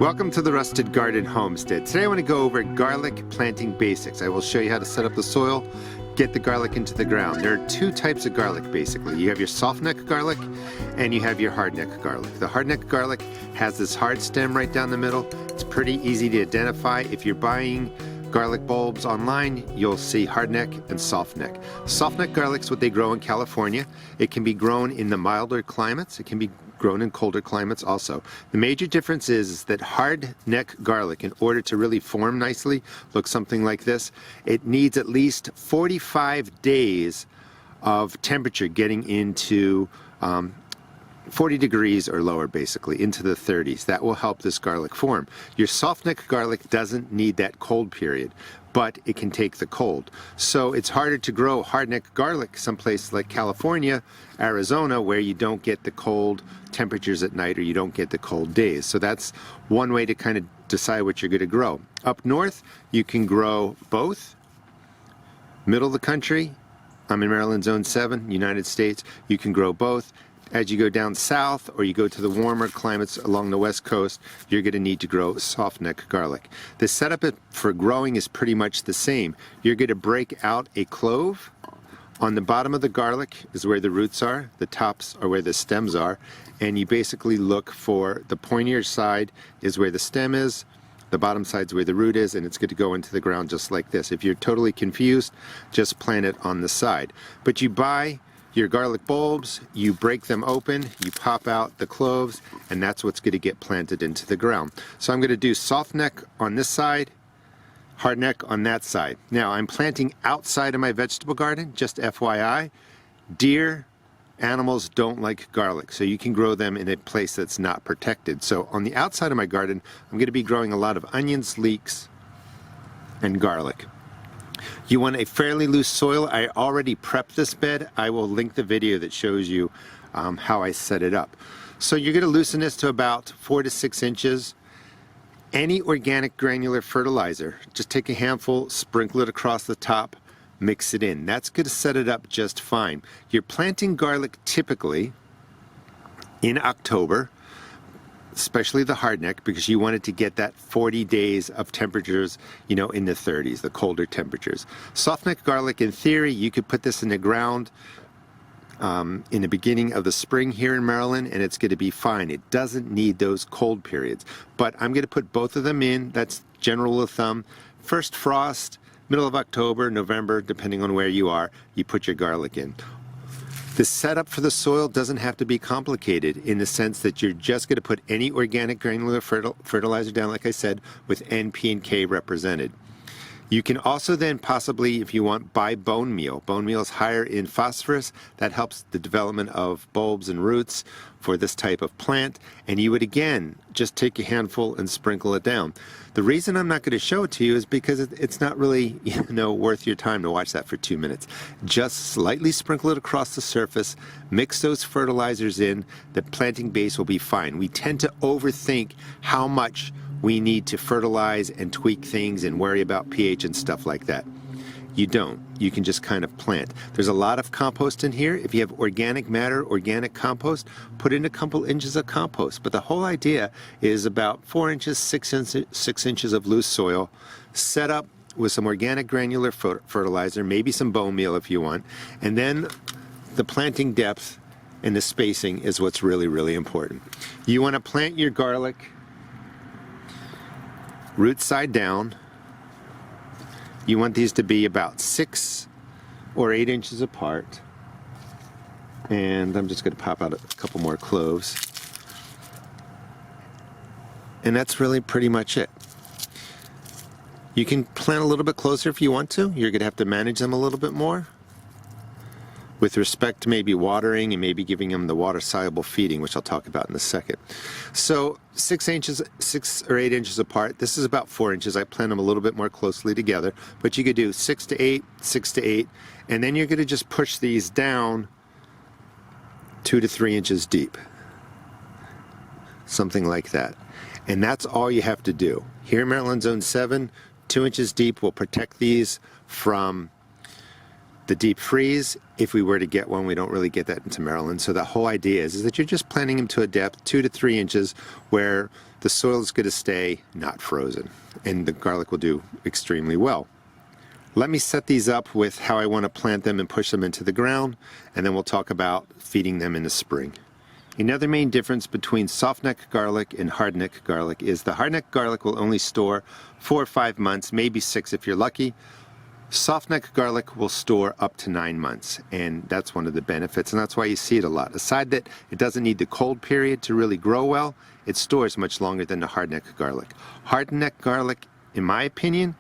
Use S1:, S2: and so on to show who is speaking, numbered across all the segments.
S1: Welcome to the Rusted Garden Homestead. Today I want to go over garlic planting basics. I will show you how to set up the soil, get the garlic into the ground. There are two types of garlic basically. You have your softneck garlic and you have your hardneck garlic. The hardneck garlic has this hard stem right down the middle. It's pretty easy to identify. If you're buying garlic bulbs online, you'll see hardneck and softneck. Softneck garlic is what they grow in California. It can be grown in the milder climates. It can be grown in colder climates also. The major difference is that hardneck garlic, in order to really form nicely, looks something like this. It needs at least 45 days of temperature getting into 40 degrees or lower, basically into the 30s. That will help this garlic form. Your softneck garlic doesn't need that cold period, but it can take the cold. So it's harder to grow hardneck garlic someplace like California, Arizona, where you don't get the cold temperatures at night or you don't get the cold days. So that's one way to kind of decide what you're going to grow. Up north, you can grow both. Middle of the country, I'm in Maryland Zone 7, United States, you can grow both. As you go down south or you go to the warmer climates along the west coast, you're going to need to grow softneck garlic. The setup for growing is pretty much the same. You're going to break out a clove. On the bottom of the garlic is where the roots are, the tops are where the stems are, and you basically look for the pointier side is where the stem is, the bottom side is where the root is, and it's going to go into the ground just like this. If you're totally confused, just plant it on the side. But you buy your garlic bulbs, you break them open, you pop out the cloves, and that's what's going to get planted into the ground. So I'm going to do softneck on this side, hardneck on that side. Now I'm planting outside of my vegetable garden, just FYI. Deer, animals don't like garlic, so you can grow them in a place that's not protected. So on the outside of my garden, I'm going to be growing a lot of onions, leeks, and garlic. You want a fairly loose soil. I already prepped this bed. I will link the video that shows you how I set it up. So you're going to loosen this to about 4 to 6 inches. Any organic granular fertilizer, just take a handful, sprinkle it across the top, mix it in. That's going to set it up just fine. You're planting garlic typically in October, especially the hardneck, because you wanted to get that 40 days of temperatures, you know, in the 30s, the colder temperatures. Softneck garlic, in theory, you could put this in the ground in the beginning of the spring here in Maryland, and it's going to be fine. It doesn't need those cold periods. But I'm going to put both of them in. That's general rule of thumb. First frost, middle of October, November, depending on where you are, you put your garlic in. The setup for the soil doesn't have to be complicated in the sense that you're just going to put any organic granular fertilizer down, like I said, with N, P, and K represented. You can also then possibly, if you want, buy bone meal. Bone meal is higher in phosphorus. That helps the development of bulbs and roots for this type of plant. And you would, again, just take a handful and sprinkle it down. The reason I'm not going to show it to you is because it's not really, worth your time to watch that for 2 minutes. Just slightly sprinkle it across the surface, mix those fertilizers in, the planting base will be fine. We tend to overthink how much we need to fertilize and tweak things and worry about pH and stuff like that. You don't. You can just kind of plant. There's a lot of compost in here. If you have organic matter, organic compost, put in a couple inches of compost. But the whole idea is about 4 inches, 6 inches of loose soil, set up with some organic granular fertilizer, maybe some bone meal if you want, and then the planting depth and the spacing is what's really, really important. You want to plant your garlic root side down. You want these to be about 6 or 8 inches apart. And I'm just going to pop out a couple more cloves. And that's really pretty much it. You can plant a little bit closer if you want to. You're going to have to manage them a little bit more with respect to maybe watering and maybe giving them the water-soluble feeding, which I'll talk about in a second. So 6 or 8 inches apart. This is about 4 inches. I plant them a little bit more closely together, but you could do 6 to 8, 6 to 8, and then you're going to just push these down 2 to 3 inches deep, something like that. And that's all you have to do. Here in Maryland Zone 7, 2 inches deep will protect these from the deep freeze. If we were to get one, we don't really get that into Maryland. So the whole idea is that you're just planting them to a depth 2 to 3 inches where the soil is going to stay not frozen, and the garlic will do extremely well. Let me set these up with how I want to plant them and push them into the ground, and then we'll talk about feeding them in the spring. Another main difference between softneck garlic and hardneck garlic is the hardneck garlic will only store 4 or 5 months, maybe 6 if you're lucky. Softneck garlic will store up to 9 months, and that's one of the benefits, and that's why you see it a lot. Aside that it doesn't need the cold period to really grow well, it stores much longer than the hardneck garlic. Hardneck garlic, in my opinion,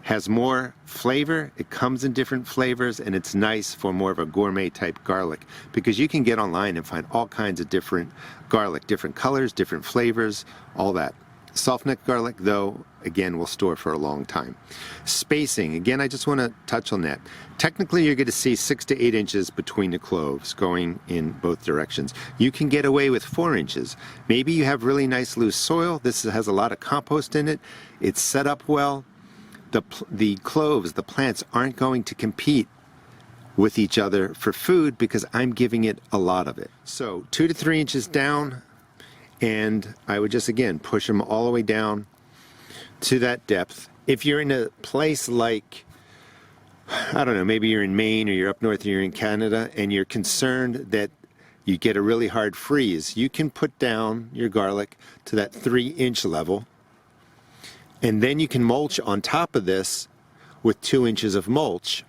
S1: has more flavor. It comes in different flavors, and it's nice for more of a gourmet type garlic, because you can get online and find all kinds of different garlic, different colors, different flavors, all that. Softneck garlic, though, again, will store for a long time. Spacing, again, I just want to touch on that. Technically, you're going to see 6 to 8 inches between the cloves going in both directions. You can get away with 4 inches. Maybe you have really nice loose soil. This has a lot of compost in it. It's set up well. The cloves, the plants, aren't going to compete with each other for food because I'm giving it a lot of it. So 2 to 3 inches down, and I would just, again, push them all the way down to that depth. If you're in a place like, I don't know, maybe you're in Maine or you're up north or you're in Canada and you're concerned that you get a really hard freeze, you can put down your garlic to that 3-inch level, and then you can mulch on top of this with 2 inches of mulch,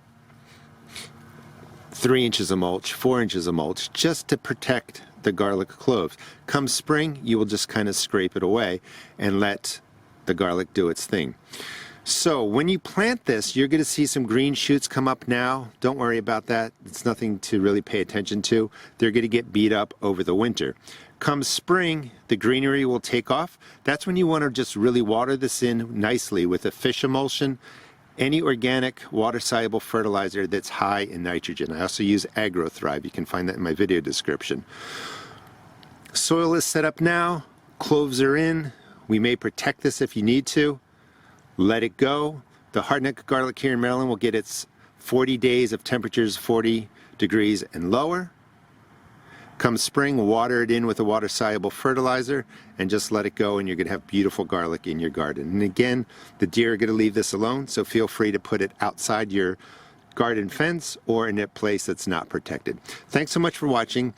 S1: 3 inches of mulch, 4 inches of mulch, just to protect the garlic cloves. Come spring, you will just kind of scrape it away and let the garlic do its thing. So when you plant this, you're going to see some green shoots come up now. Don't worry about that. It's nothing to really pay attention to. They're going to get beat up over the winter. Come spring, the greenery will take off. That's when you want to just really water this in nicely with a fish emulsion, any organic water-soluble fertilizer that's high in nitrogen. I also use AgroThrive. You can find that in my video description. Soil is set up now. Cloves are in. We may protect this if you need to. Let it go. The hardneck garlic here in Maryland will get its 40 days of temperatures 40 degrees and lower. Come spring, water it in with a water-soluble fertilizer and just let it go, and you're going to have beautiful garlic in your garden. And again, the deer are going to leave this alone, so feel free to put it outside your garden fence or in a place that's not protected. Thanks so much for watching.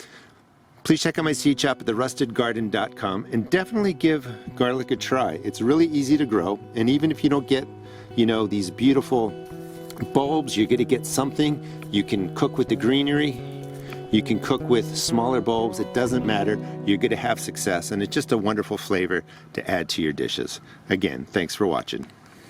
S1: Please check out my seed shop at therustedgarden.com and definitely give garlic a try. It's really easy to grow, and even if you don't get, these beautiful bulbs, you're going to get something. You can cook with the greenery. You can cook with smaller bulbs. It doesn't matter. You're going to have success, and it's just a wonderful flavor to add to your dishes. Again, thanks for watching.